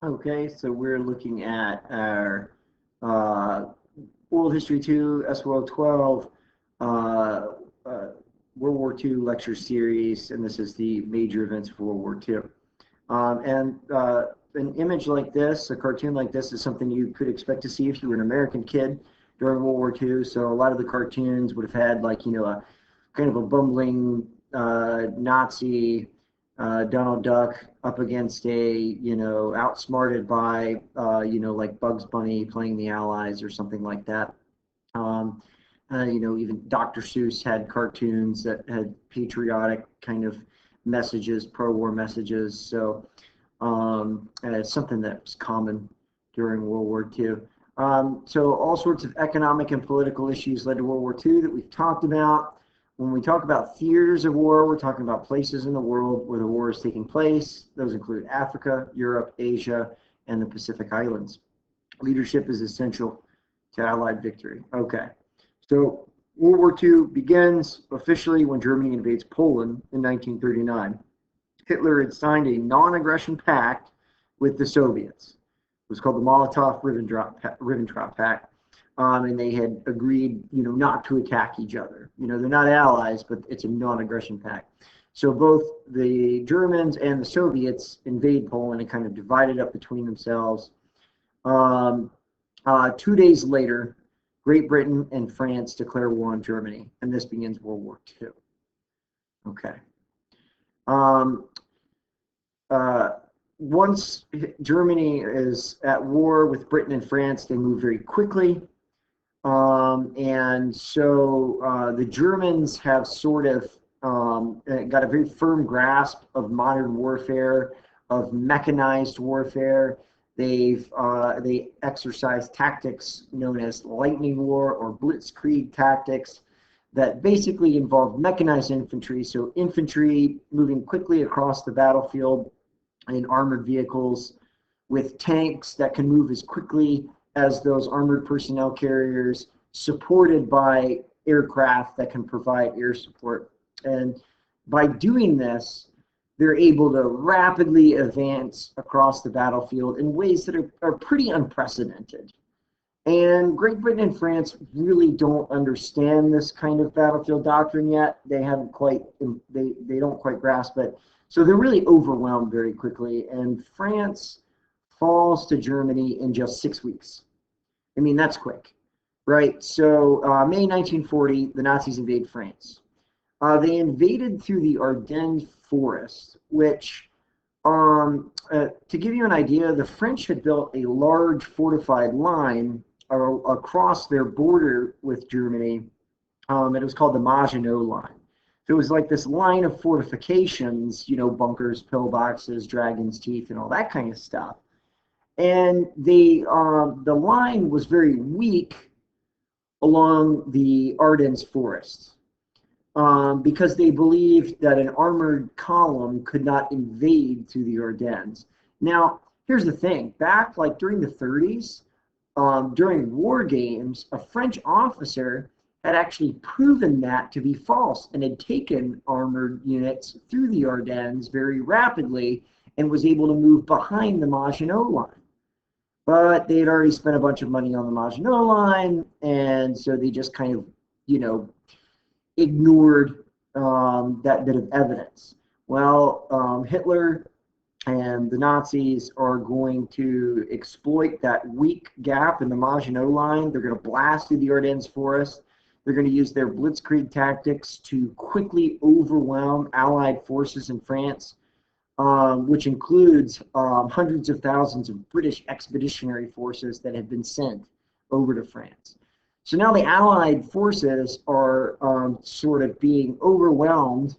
Okay, so we're looking at our uh, World History 2, SWO 12, uh, uh, World War II lecture series, and this is the major events of World War II. And an image like this, a cartoon like this, is something you could expect to see if you were an American kid during World War II. So a lot of the cartoons would have had like, a kind of a bumbling Nazi Donald Duck up against a, outsmarted by, like Bugs Bunny playing the Allies or something like that. Um, even Dr. Seuss had cartoons that had patriotic kind of messages, pro-war messages. So it's something that was common during World War II. So all sorts of economic and political issues led to World War II that we've talked about. When we talk about theaters of war, we're talking about places in the world where the war is taking place. Those include Africa, Europe, Asia, and the Pacific Islands. Leadership is essential to Allied victory. Okay, so World War II begins officially when Germany invades Poland in 1939. Hitler had signed a non-aggression pact with the Soviets. It was called the Molotov-Ribbentrop Pact, and they had agreed, not to attack each other. They're not allies, but it's a non-aggression pact. So both the Germans and the Soviets invade Poland and kind of divided up between themselves. 2 days later, Great Britain and France declare war on Germany, and this begins World War II. Okay. Um, uh, Once Germany is at war with Britain and France, they move very quickly. And so the Germans have sort of got a very firm grasp of modern warfare, of mechanized warfare. They exercise tactics known as lightning war or blitzkrieg tactics that basically involve mechanized infantry. So infantry moving quickly across the battlefield in armored vehicles with tanks that can move as quickly as those armored personnel carriers, supported by aircraft that can provide air support. And by doing this, they're able to rapidly advance across the battlefield in ways that are pretty unprecedented. And Great Britain and France really don't understand this kind of battlefield doctrine yet. They haven't quite, they don't quite grasp it. So they're really overwhelmed very quickly. And France falls to Germany in just 6 weeks. I mean, that's quick, right? So May 1940, the Nazis invade France. They invaded through the Ardennes forest, which, to give you an idea, the French had built a large fortified line across their border with Germany. It was called the Maginot Line. So it was like this line of fortifications, bunkers, pillboxes, dragon's teeth, and all that kind of stuff. And the line was very weak along the Ardennes forest because they believed that an armored column could not invade through the Ardennes. Now, here's the thing: back like during the 30s, during war games, a French officer had actually proven that to be false and had taken armored units through the Ardennes very rapidly and was able to move behind the Maginot Line. But they had already spent a bunch of money on the Maginot Line, and so they just kind of, ignored that bit of evidence. Well, Hitler and the Nazis are going to exploit that weak gap in the Maginot Line. They're going to blast through the Ardennes forest. They're going to use their blitzkrieg tactics to quickly overwhelm Allied forces in France, which includes hundreds of thousands of British expeditionary forces that had been sent over to France. So now the Allied forces are sort of being overwhelmed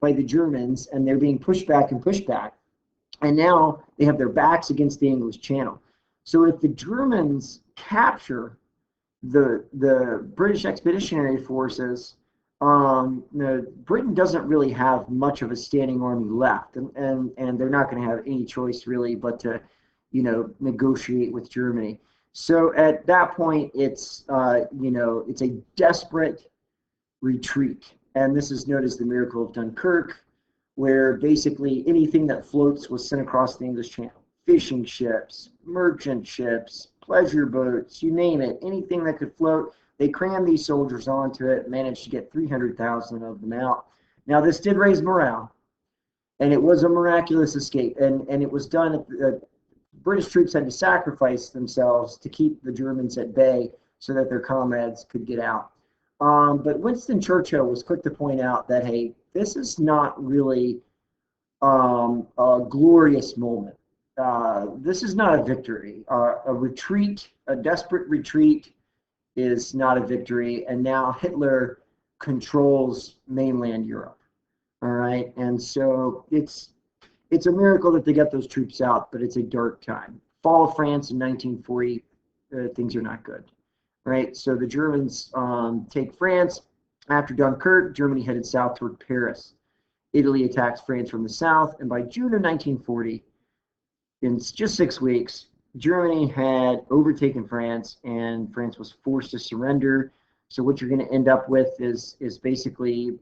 by the Germans, and they're being pushed back and pushed back. And now they have their backs against the English Channel. So if the Germans capture the British expeditionary forces, Britain doesn't really have much of a standing army left, and they're not going to have any choice really but to, negotiate with Germany. So at that point, it's it's a desperate retreat, and this is known as the Miracle of Dunkirk, where basically anything that floats was sent across the English Channel. fishing ships, merchant ships, pleasure boats, you name it, anything that could float. They crammed these soldiers onto it, managed to get 300,000 of them out. Now, this did raise morale, and it was a miraculous escape, and it was done. British troops had to sacrifice themselves to keep the Germans at bay so that their comrades could get out. But Winston Churchill was quick to point out that, hey, this is not really a glorious moment. This is not a victory. A retreat, a desperate retreat, is not a victory. And now Hitler controls mainland Europe. All right, and so it's a miracle that they got those troops out, but it's a dark time. Fall of France in 1940, things are not good. Right, so the Germans take France. After Dunkirk, Germany headed south toward Paris. Italy attacks France from the south, and by June of 1940, in just 6 weeks, Germany had overtaken France, and France was forced to surrender. So what you're going to end up with is basically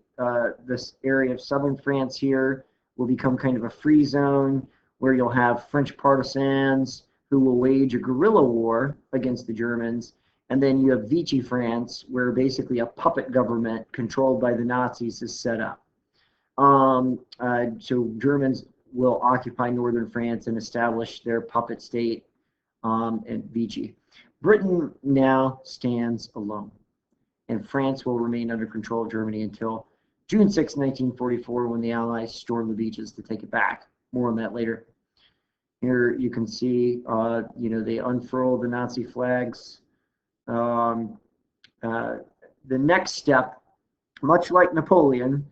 this area of southern France here will become kind of a free zone where you'll have French partisans who will wage a guerrilla war against the Germans. And then you have Vichy France, where basically a puppet government controlled by the Nazis is set up. So Germans will occupy northern France and establish their puppet state in Vichy. Britain now stands alone, and France will remain under control of Germany until June 6, 1944, when the Allies storm the beaches to take it back. More on that later. Here you can see, they unfurl the Nazi flags. The next step, much like Napoleon,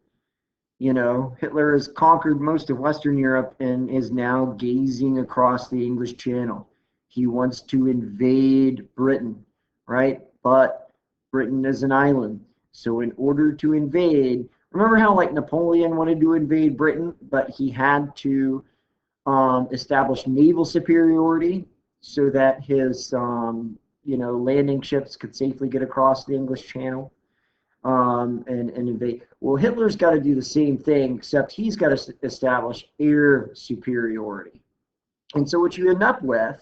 Hitler has conquered most of Western Europe and is now gazing across the English Channel. He wants to invade Britain, right? But Britain is an island. So in order to invade, remember how like Napoleon wanted to invade Britain, but he had to establish naval superiority so that his landing ships could safely get across the English Channel and invade. Well, Hitler's got to do the same thing, except he's got to establish air superiority. And so what you end up with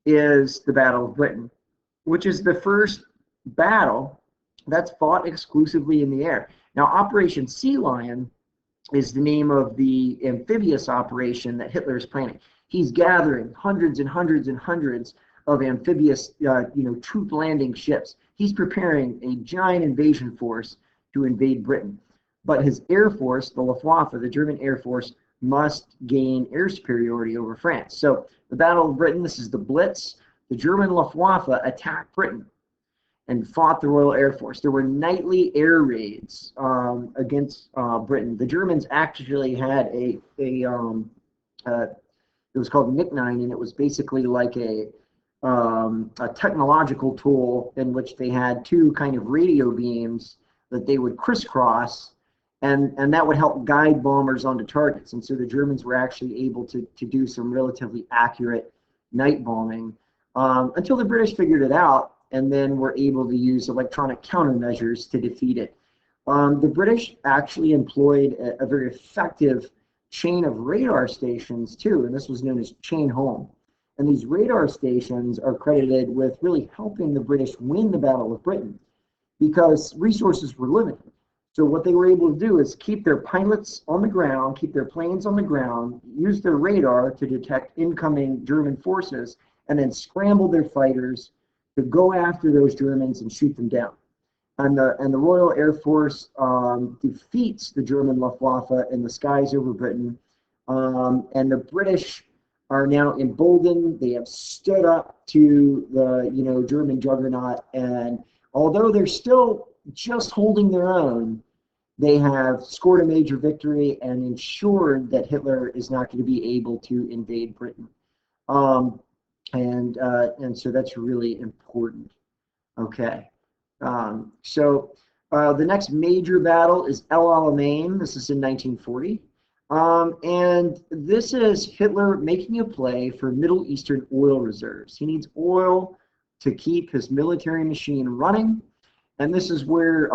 is the Battle of Britain, which is the first battle that's fought exclusively in the air. Now, Operation Sea Lion is the name of the amphibious operation that Hitler is planning. He's gathering hundreds and hundreds and hundreds of amphibious, troop landing ships. He's preparing a giant invasion force to invade Britain. But his air force, the Luftwaffe, the German Air Force, must gain air superiority over France. So the Battle of Britain, this is the Blitz. The German Luftwaffe attacked Britain and fought the Royal Air Force. There were nightly air raids against Britain. The Germans actually had it was called Nick-9, and it was basically like a technological tool in which they had two kind of radio beams that they would crisscross, and that would help guide bombers onto targets. And so the Germans were actually able to do some relatively accurate night bombing until the British figured it out and then were able to use electronic countermeasures to defeat it. The British actually employed a very effective chain of radar stations too, and this was known as Chain Home. And these radar stations are credited with really helping the British win the Battle of Britain because resources were limited. So what they were able to do is keep their pilots on the ground, keep their planes on the ground, use their radar to detect incoming German forces, and then scramble their fighters to go after those Germans and shoot them down. And the Royal Air Force defeats the German Luftwaffe in the skies over Britain, and the British are now emboldened. They have stood up to the German juggernaut, and although they're still just holding their own, they have scored a major victory and ensured that Hitler is not going to be able to invade Britain. And so that's really important. Okay. So the next major battle is El Alamein. This is in 1940. And this is Hitler making a play for Middle Eastern oil reserves. He needs oil to keep his military machine running. And this is where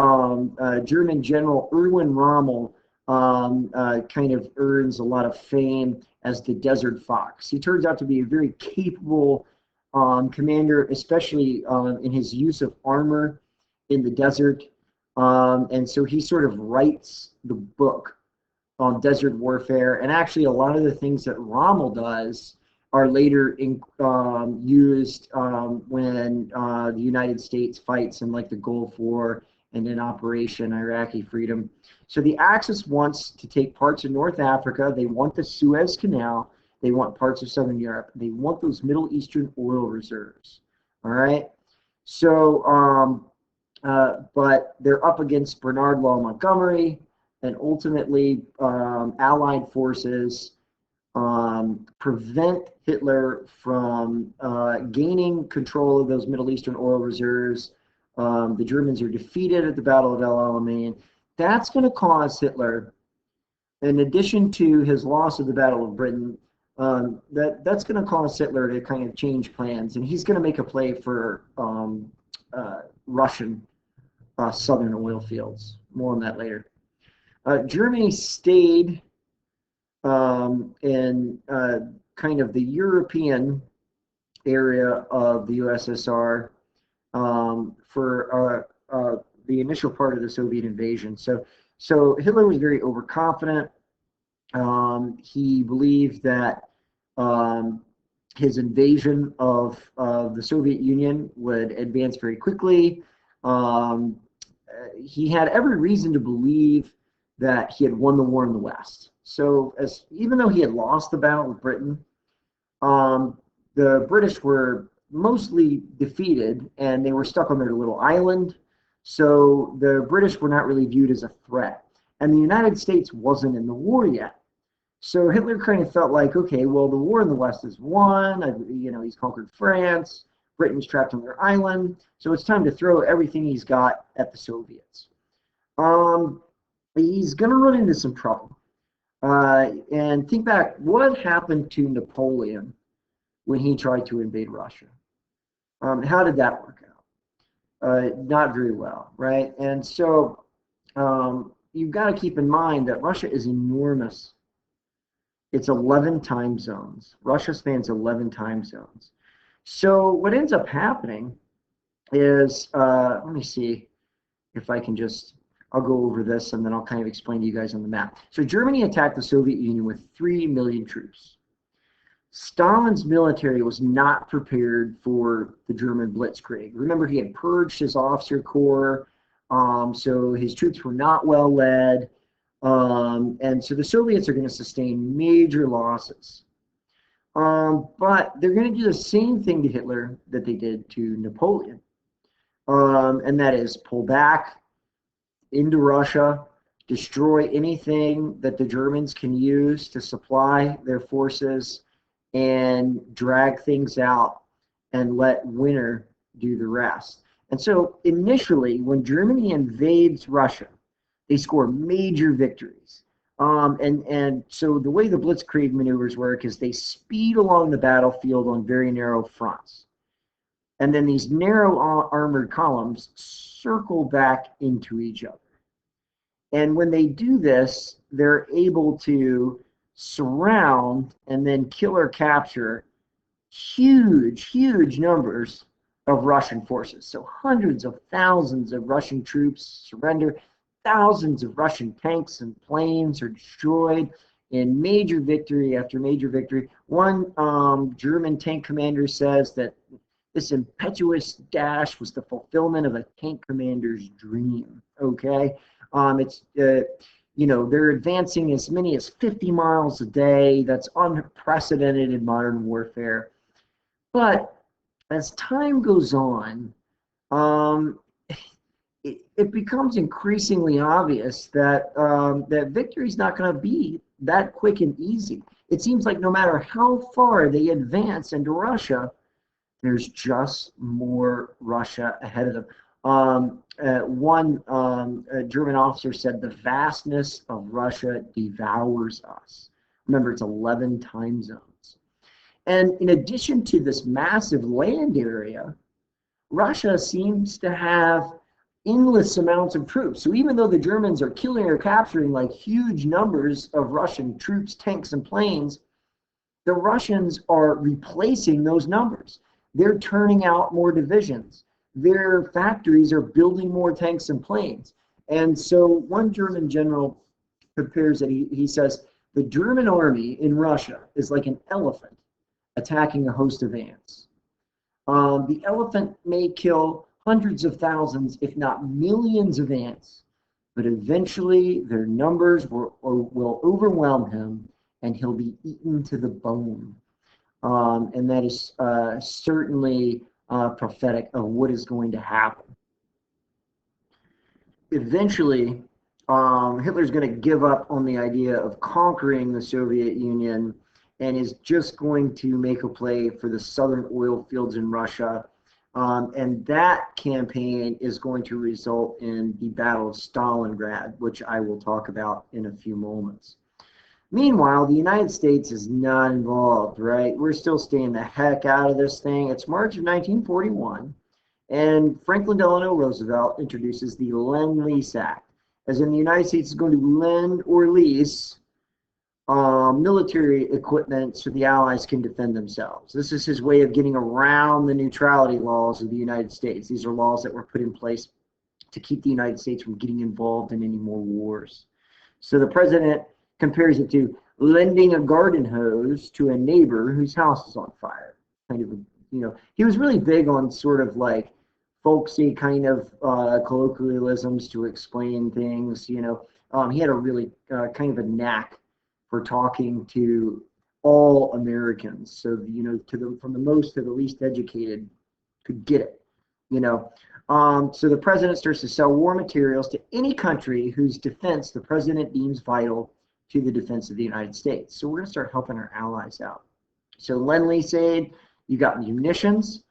German General Erwin Rommel kind of earns a lot of fame as the Desert Fox. He turns out to be a very capable commander, especially in his use of armor in the desert. And so he sort of writes the book on desert warfare. And actually, a lot of the things that Rommel does are later used when the United States fights in like the Gulf War and in Operation Iraqi Freedom. So the Axis wants to take parts of North Africa. They want the Suez Canal. They want parts of Southern Europe. They want those Middle Eastern oil reserves. All right. So, but they're up against Bernard Law Montgomery, and ultimately Allied forces prevent Hitler from gaining control of those Middle Eastern oil reserves. The Germans are defeated at the Battle of El Alamein. That's going to cause Hitler, in addition to his loss of the Battle of Britain, that's going to cause Hitler to kind of change plans, and he's going to make a play for Russian southern oil fields. More on that later. Germany stayed in kind of the European area of the USSR for the initial part of the Soviet invasion. So Hitler was very overconfident. He believed that his invasion of the Soviet Union would advance very quickly. He had every reason to believe that he had won the war in the West. So even though he had lost the battle with Britain, the British were mostly defeated and they were stuck on their little island. So the British were not really viewed as a threat. And the United States wasn't in the war yet. So Hitler kind of felt like, okay, well, the war in the West is won. He's conquered France. Britain's trapped on their island. So it's time to throw everything he's got at the Soviets. He's going to run into some trouble. And think back, what happened to Napoleon when he tried to invade Russia? How did that work out? Not very well, right? And so you've got to keep in mind that Russia is enormous. It's 11 time zones. Russia spans 11 time zones. So what ends up happening is, let me see if I can I'll go over this and then I'll kind of explain to you guys on the map. So Germany attacked the Soviet Union with 3 million troops. Stalin's military was not prepared for the German blitzkrieg. Remember, he had purged his officer corps, so his troops were not well led. And so the Soviets are going to sustain major losses. But they're going to do the same thing to Hitler that they did to Napoleon. And that is pull back into Russia, destroy anything that the Germans can use to supply their forces, and drag things out and let winter do the rest. And so initially, when Germany invades Russia, they score major victories. And so the way the blitzkrieg maneuvers work is they speed along the battlefield on very narrow fronts. And then these narrow armored columns circle back into each other. And when they do this, they're able to surround and then kill or capture huge numbers of Russian forces. So hundreds of thousands of Russian troops surrender. Thousands of Russian tanks and planes are destroyed in major victory after major victory. One German tank commander says that this impetuous dash was the fulfillment of a tank commander's dream. Okay, they're advancing as many as 50 miles a day. That's unprecedented in modern warfare. But as time goes on, it becomes increasingly obvious that that victory is not going to be that quick and easy. It seems like no matter how far they advance into Russia, there's just more Russia ahead of them. One German officer said, the vastness of Russia devours us. Remember, it's 11 time zones. And in addition to this massive land area, Russia seems to have endless amounts of troops. So even though the Germans are killing or capturing like huge numbers of Russian troops, tanks, and planes, the Russians are replacing those numbers. They're turning out more divisions. Their factories are building more tanks and planes. And so one German general compares it, he says, the German army in Russia is like an elephant attacking a host of ants. The elephant may kill hundreds of thousands, if not millions of ants, but eventually their numbers will overwhelm him and he'll be eaten to the bone. And that is certainly prophetic of what is going to happen. Eventually, Hitler's going to give up on the idea of conquering the Soviet Union and is just going to make a play for the southern oil fields in Russia. And that campaign is going to result in the Battle of Stalingrad, which I will talk about in a few moments. Meanwhile, the United States is not involved, right? We're still staying the heck out of this thing. It's March of 1941, and Franklin Delano Roosevelt introduces the Lend-Lease Act, as in the United States is going to lend or lease military equipment so the Allies can defend themselves. This is his way of getting around the neutrality laws of the United States. These are laws that were put in place to keep the United States from getting involved in any more wars. So the president compares it to lending a garden hose to a neighbor whose house is on fire. Kind of, he was really big on sort of like folksy kind of colloquialisms to explain things. He had a really kind of a knack for talking to all Americans. So, from the most to the least educated could get it, So the president starts to sell war materials to any country whose defense the president deems vital to the defense of the United States. So we're going to start helping our allies out. So Lend-Lease aid, you got munitions,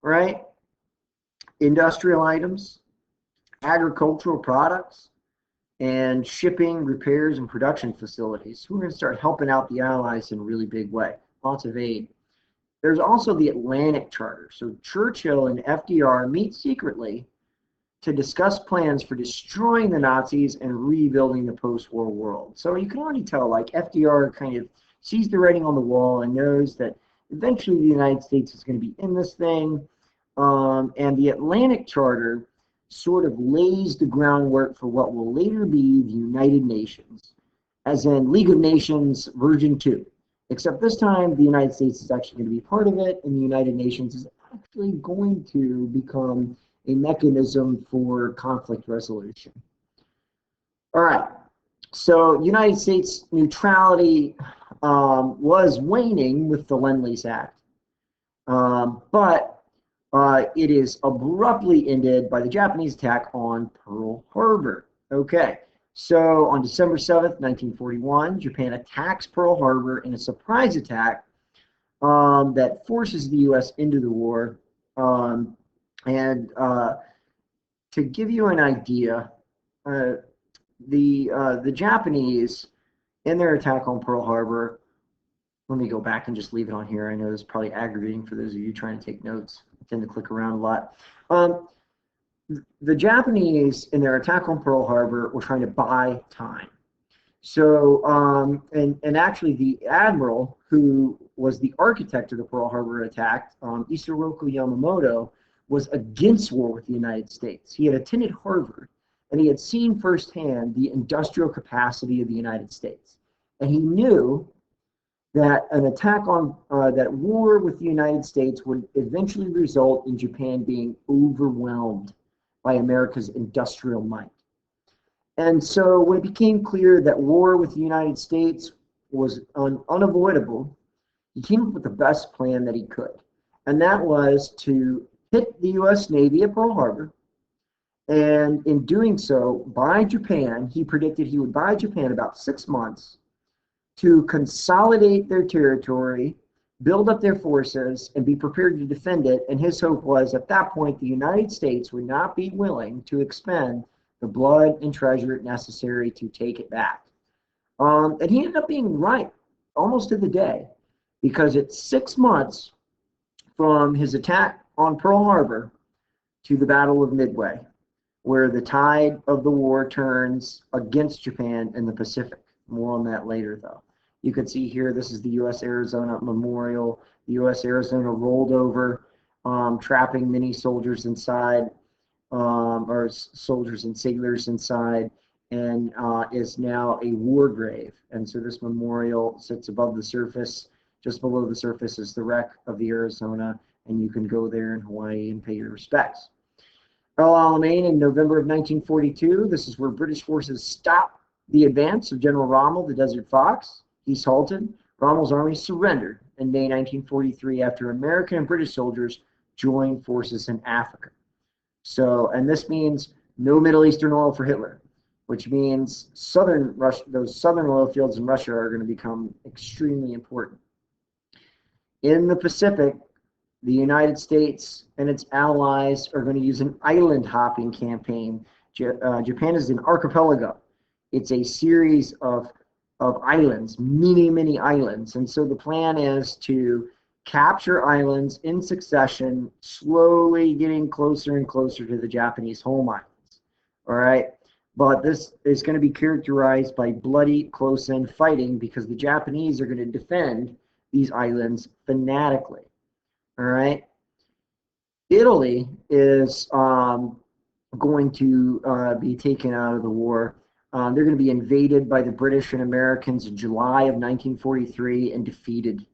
right? Industrial items, agricultural products, and shipping, repairs, and production facilities. We're going to start helping out the Allies in a really big way. Lots of aid. There's also the Atlantic Charter. So Churchill and FDR meet secretly to discuss plans for destroying the Nazis and rebuilding the post-war world. So you can already tell, like, FDR kind of sees the writing on the wall and knows that eventually the United States is going to be in this thing. And the Atlantic Charter sort of lays the groundwork for what will later be the United Nations, as in League of Nations version 2. Except this time, the United States is actually going to be part of it, and the United Nations is actually going to become a mechanism for conflict resolution. All right, so United States neutrality was waning with the Lend-Lease Act, but it is abruptly ended by the Japanese attack on Pearl Harbor. Okay, so on December 7th, 1941, Japan attacks Pearl Harbor in a surprise attack that forces the U.S. into the war. To give you an idea, the Japanese, in their attack on Pearl Harbor, let me go back and just leave it on here. I know this is probably aggravating for those of you trying to take notes. I tend to click around a lot. The Japanese, in their attack on Pearl Harbor, were trying to buy time. So, and actually the admiral who was the architect of the Pearl Harbor attack, Isoroku Yamamoto, was against war with the United States. He had attended Harvard, and he had seen firsthand the industrial capacity of the United States. And he knew that an attack on, that war with the United States would eventually result in Japan being overwhelmed by America's industrial might. And so when it became clear that war with the United States was unavoidable, he came up with the best plan that he could. And that was to hit the U.S. Navy at Pearl Harbor. And in doing so, buy Japan, he predicted he would buy Japan about 6 months to consolidate their territory, build up their forces, and be prepared to defend it. And his hope was, at that point, the United States would not be willing to expend the blood and treasure necessary to take it back. And he ended up being right, almost to the day, because it's 6 months from his attack on Pearl Harbor to the Battle of Midway. where the tide of the war turns against Japan in the Pacific. More on that later, though. You can see here, this is the U.S. Arizona Memorial. The U.S. Arizona rolled over, trapping many soldiers inside, or soldiers and sailors inside, and is now a war grave. And so this memorial sits above the surface. Just below the surface is the wreck of the Arizona, and you can go there in Hawaii and pay your respects. El Alamein in November of 1942. This is where British forces stopped the advance of General Rommel, the Desert Fox. He's halted. Rommel's army surrendered in May 1943 after American and British soldiers joined forces in Africa. So, and this means no Middle Eastern oil for Hitler, which means southern Russia, those southern oil fields in Russia are going to become extremely important. In the Pacific, the United States and its allies are going to use an island hopping campaign. Japan is an archipelago. It's a series of islands, many islands. And so the plan is to capture islands in succession, slowly getting closer and closer to the Japanese home islands. All right. But this is going to be characterized by bloody close-in fighting because the Japanese are going to defend these islands fanatically. All right. Italy is going to be taken out of the war. They're going to be invaded by the British and Americans in July of 1943 and defeated,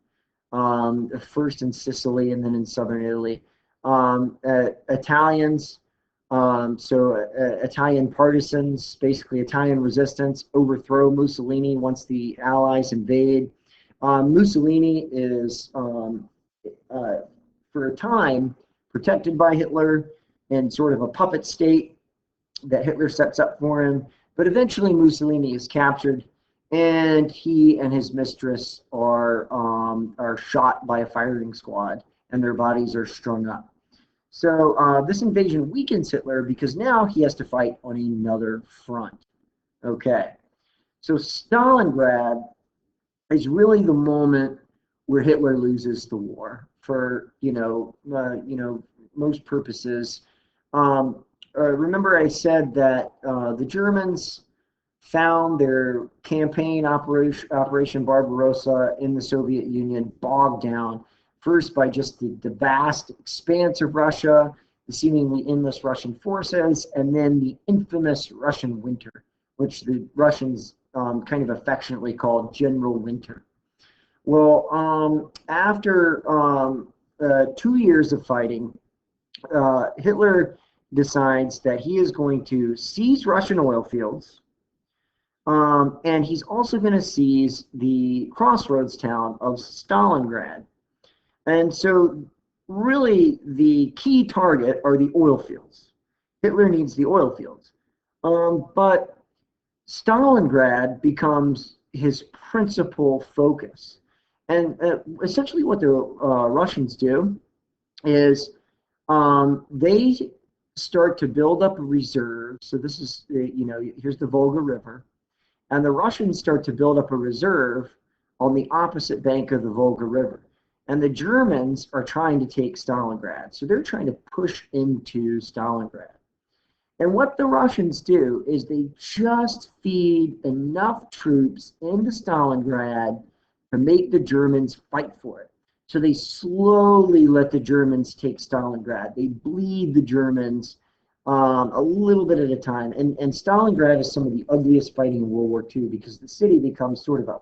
first in Sicily and then in southern Italy. Italians, Italian partisans, basically Italian resistance, overthrow Mussolini once the Allies invade. Mussolini is for a time protected by Hitler in sort of a puppet state that Hitler sets up for him. But eventually Mussolini is captured, and he and his mistress are shot by a firing squad, and their bodies are strung up. So this invasion weakens Hitler because now he has to fight on another front. Okay, so Stalingrad is really the moment where Hitler loses the war for most purposes. Remember I said that the Germans found their campaign Operation Barbarossa in the Soviet Union bogged down, first by just the vast expanse of Russia, the seemingly endless Russian forces, and then the infamous Russian winter, which the Russians kind of affectionately called General Winter. Well, after 2 years of fighting, Hitler decides that he is going to seize Russian oil fields, and he's also going to seize the crossroads town of Stalingrad. And so really the key target are the oil fields. Hitler needs the oil fields. But Stalingrad becomes his principal focus. And essentially what the Russians do is they start to build up a reserve. So this is, here's the Volga River. And the Russians start to build up a reserve on the opposite bank of the Volga River. And the Germans are trying to take Stalingrad. So they're trying to push into Stalingrad. And what the Russians do is they just feed enough troops into Stalingrad to make the Germans fight for it. So they slowly let the Germans take Stalingrad. They bleed the Germans a little bit at a time. And Stalingrad is some of the ugliest fighting in World War II because the city becomes sort of a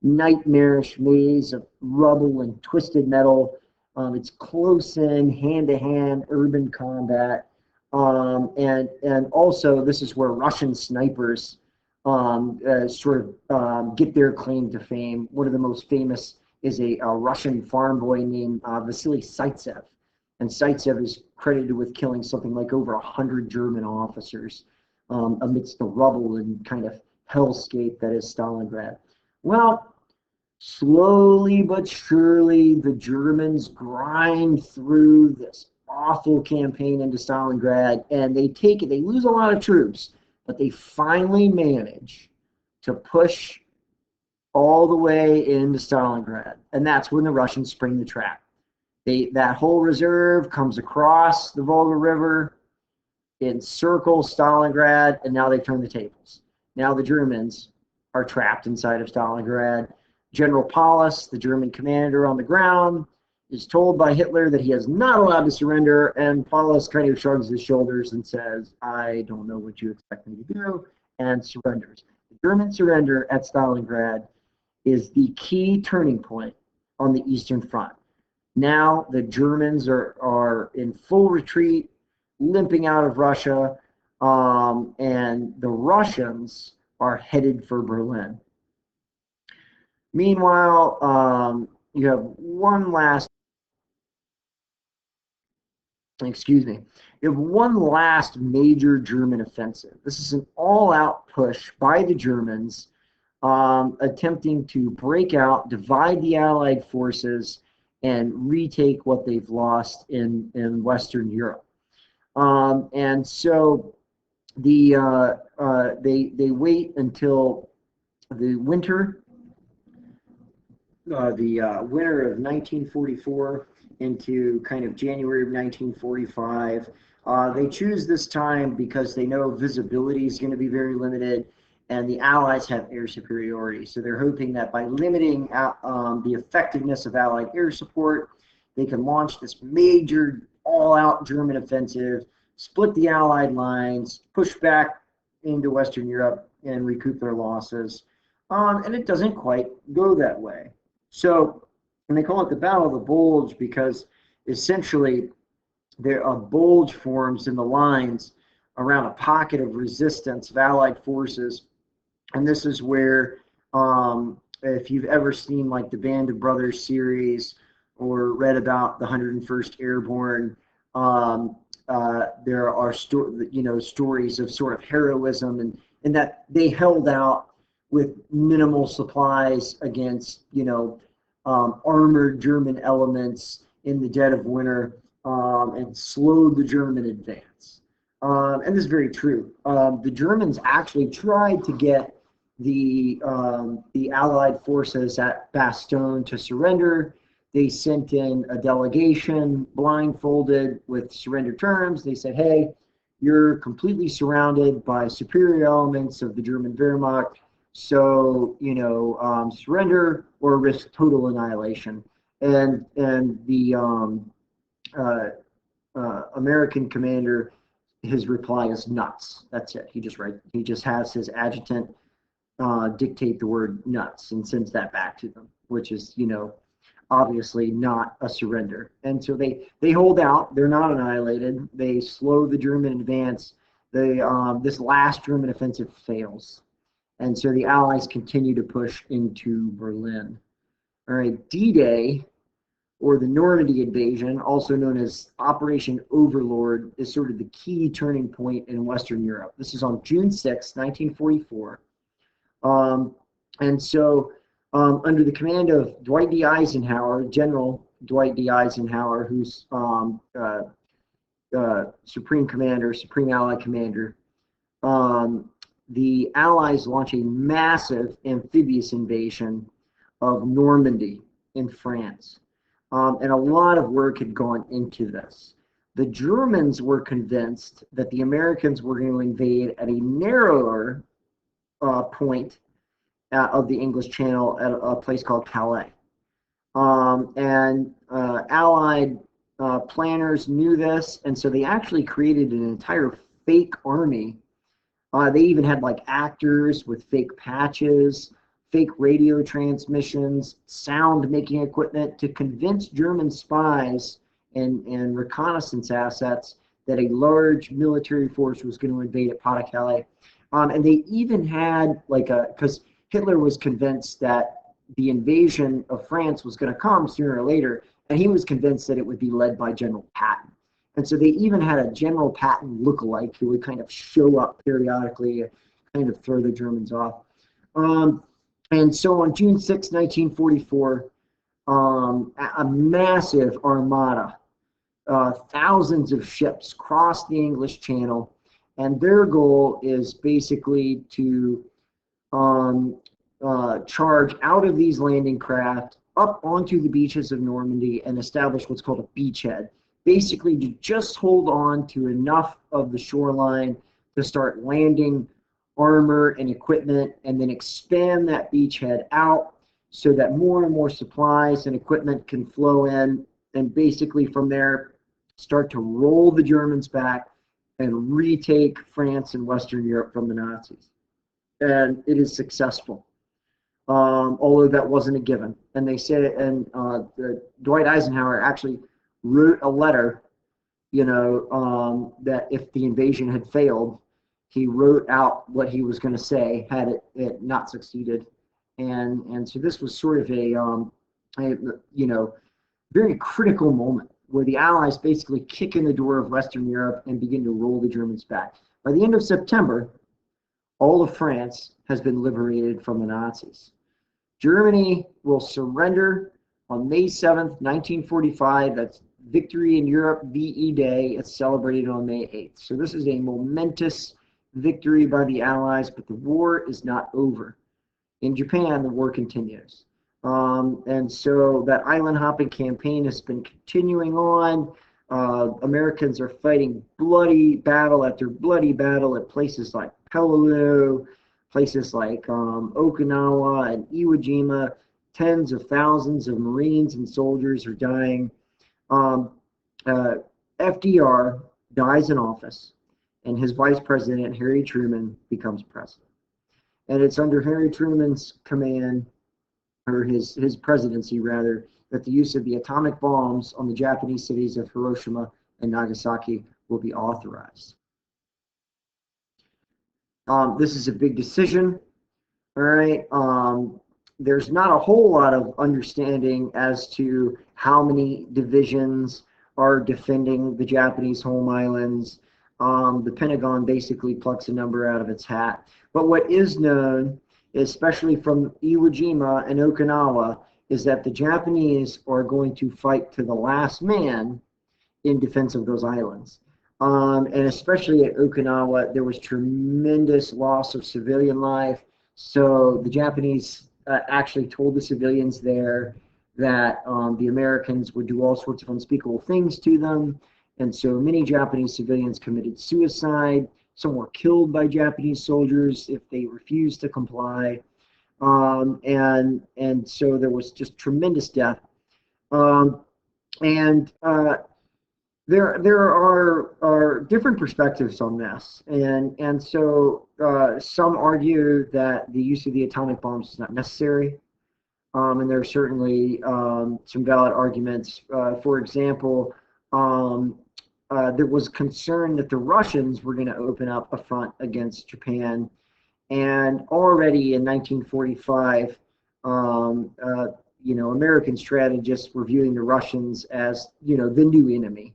nightmarish maze of rubble and twisted metal. It's close in, hand-to-hand urban combat. And also this is where Russian snipers get their claim to fame. One of the most famous is a Russian farm boy named Vasily Zaitsev. And Zaitsev is credited with killing something like over 100 German officers amidst the rubble and kind of hellscape that is Stalingrad. Well, slowly but surely, the Germans grind through this awful campaign into Stalingrad, and they take it. They lose a lot of troops, but they finally manage to push all the way into Stalingrad, and that's when the Russians spring the trap. That whole reserve comes across the Volga River. encircle Stalingrad, and now they turn the tables. Now the Germans are trapped inside of Stalingrad. General Paulus, the German commander on the ground, is told by Hitler that he is not allowed to surrender, and Paulus kind of shrugs his shoulders and says, I don't know what you expect me to do, and surrenders. The German surrender at Stalingrad is the key turning point on the Eastern Front. Now the Germans are in full retreat, limping out of Russia, and the Russians are headed for Berlin. Meanwhile, you have one last major German offensive. This is an all-out push by the Germans, attempting to break out, divide the Allied forces, and retake what they've lost in Western Europe. And so they wait until the winter of 1944 into kind of January of 1945. They choose this time because they know visibility is going to be very limited, and the Allies have air superiority. So they're hoping that by limiting the effectiveness of Allied air support, they can launch this major all-out German offensive, split the Allied lines, push back into Western Europe, and recoup their losses. And it doesn't quite go that way. So, and they call it the Battle of the Bulge because essentially a bulge forms in the lines around a pocket of resistance of Allied forces. And this is where, if you've ever seen like the Band of Brothers series or read about the 101st Airborne, there are stories of sort of heroism and that they held out with minimal supplies against armored German elements in the dead of winter, and slowed the German advance. And this is very true. The Germans actually tried to get the Allied forces at Bastogne to surrender. They sent in a delegation blindfolded with surrender terms. They said, hey, you're completely surrounded by superior elements of the German Wehrmacht, so surrender or risk total annihilation. And the American commander, his reply is nuts. That's it. He just has his adjutant dictate the word nuts and sends that back to them, which is obviously not a surrender. And so they hold out. They're not annihilated. They slow the German advance. This last German offensive fails. And so the Allies continue to push into Berlin. All right, D-Day, or the Normandy invasion, also known as Operation Overlord, is sort of the key turning point in Western Europe. This is on June 6, 1944. And so under the command of Dwight D. Eisenhower, General Dwight D. Eisenhower, who's Supreme Allied Commander, the Allies launch a massive amphibious invasion of Normandy in France. And a lot of work had gone into this. The Germans were convinced that the Americans were going to invade at a narrower point of the English Channel at a place called Calais. And Allied planners knew this, and so they actually created an entire fake army. They even had like actors with fake patches, fake radio transmissions, sound making equipment to convince German spies and reconnaissance assets that a large military force was going to invade at Pas-de-Calais. And they even had because Hitler was convinced that the invasion of France was going to come sooner or later, and he was convinced that it would be led by General Patton. And so they even had a General Patton lookalike who would kind of show up periodically, kind of throw the Germans off. And so on June 6, 1944, a massive armada, thousands of ships crossed the English Channel, and their goal is basically to charge out of these landing craft up onto the beaches of Normandy and establish what's called a beachhead. basically to just hold on to enough of the shoreline to start landing armor and equipment, and then expand that beachhead out so that more and more supplies and equipment can flow in, and basically from there start to roll the Germans back and retake France and Western Europe from the Nazis. And it is successful, although that wasn't a given. And they said, and Dwight Eisenhower actually wrote a letter, that if the invasion had failed, he wrote out what he was going to say had it not succeeded. And so this was sort of a very critical moment where the Allies basically kick in the door of Western Europe and begin to roll the Germans back. By the end of September, all of France has been liberated from the Nazis. Germany will surrender on May 7th, 1945. That's Victory in Europe, VE Day. It's celebrated on May 8th. So this is a momentous victory by the Allies, but the war is not over. In Japan, the war continues. And so that island hopping campaign has been continuing on. Americans are fighting bloody battle after bloody battle at places like Peleliu, places like Okinawa and Iwo Tens of thousands of Marines and soldiers are dying. FDR dies in office, and his vice president, Harry Truman, becomes president. And it's under Harry Truman's command, or his presidency rather, that the use of the atomic bombs on the Japanese cities of Hiroshima and Nagasaki will be authorized. This is a big decision, all right? There's not a whole lot of understanding as to how many divisions are defending the Japanese home islands. The Pentagon basically plucks a number out of its hat. But what is known, especially from Iwo Jima and Okinawa, is that the Japanese are going to fight to the last man in defense of those islands. And especially at Okinawa, there was tremendous loss of civilian life. So the Japanese actually told the civilians there that the Americans would do all sorts of unspeakable things to them. And so many Japanese civilians committed suicide. Some were killed by Japanese soldiers if they refused to comply. And so there was just tremendous death. There are different perspectives on this, and so some argue that the use of the atomic bombs is not necessary, and there are certainly some valid arguments. For example, there was concern that the Russians were going to open up a front against Japan, and already in 1945, American strategists were viewing the Russians as the new enemy.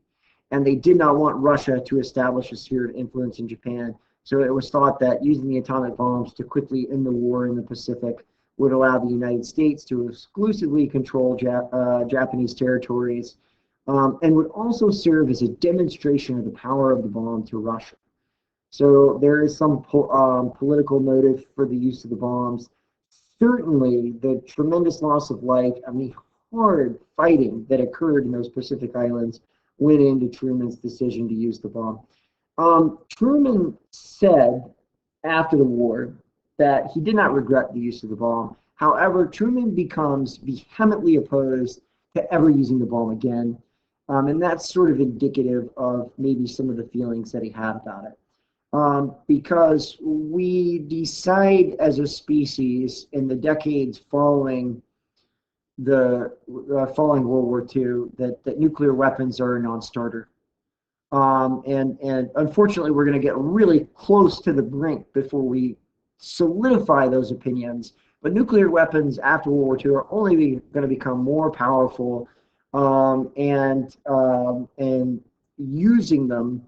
And they did not want Russia to establish a sphere of influence in Japan. So it was thought that using the atomic bombs to quickly end the war in the Pacific would allow the United States to exclusively control Japanese territories, and would also serve as a demonstration of the power of the bomb to Russia. So there is some political motive for the use of the bombs. Certainly, the tremendous loss of life and the hard fighting that occurred in those Pacific islands went into Truman's decision to use the bomb. Truman said after the war that he did not regret the use of the bomb. However, Truman becomes vehemently opposed to ever using the bomb again. And that's sort of indicative of maybe some of the feelings that he had about it. Because we decide as a species in the decades following following World War II that nuclear weapons are a non-starter. And unfortunately, we're going to get really close to the brink before we solidify those opinions. But nuclear weapons after World War II are only going to become more powerful, and using them,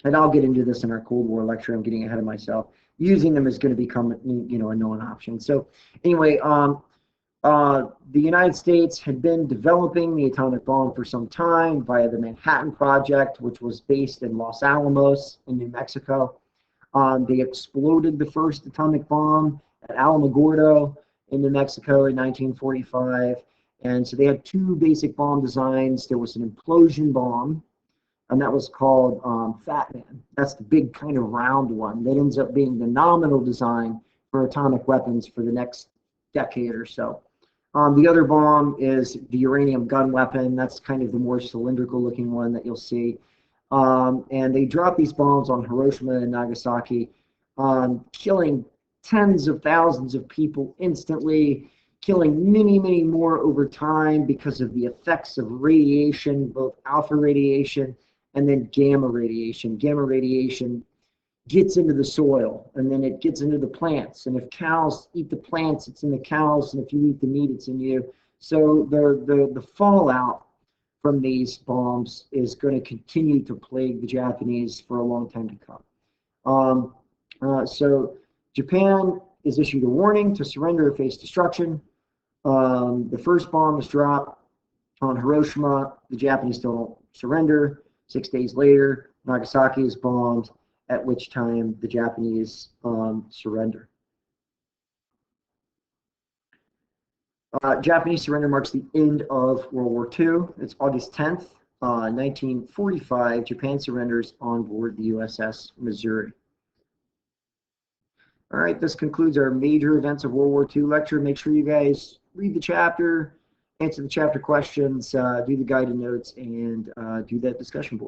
and I'll get into this in our Cold War lecture, I'm getting ahead of myself, using them is going to become a known option. So anyway, the United States had been developing the atomic bomb for some time via the Manhattan Project, which was based in Los Alamos in New Mexico. They exploded the first atomic bomb at Alamogordo in New Mexico in 1945. And so they had two basic bomb designs. There was an implosion bomb, and that was called Fat Man. That's the big kind of round one that ends up being the nominal design for atomic weapons for the next decade or so. The other bomb is the uranium gun weapon. That's kind of the more cylindrical looking one that you'll see. And they dropped these bombs on Hiroshima and Nagasaki, killing tens of thousands of people instantly, killing many, many more over time because of the effects of radiation, both alpha radiation and then gamma radiation. Gamma radiation gets into the soil and then it gets into the plants. And if cows eat the plants, it's in the cows. And if you eat the meat, it's in you. So the fallout from these bombs is going to continue to plague the Japanese for a long time to come. So Japan is issued a warning to surrender or face destruction. The first bomb is dropped on Hiroshima. The Japanese still don't surrender. 6 days later, Nagasaki is bombed, at which time the Japanese surrender. Japanese surrender marks the end of World War II. It's August 10th, 1945. Japan surrenders on board the USS Missouri. All right, this concludes our major events of World War II lecture. Make sure you guys read the chapter, answer the chapter questions, do the guided notes, and do that discussion board.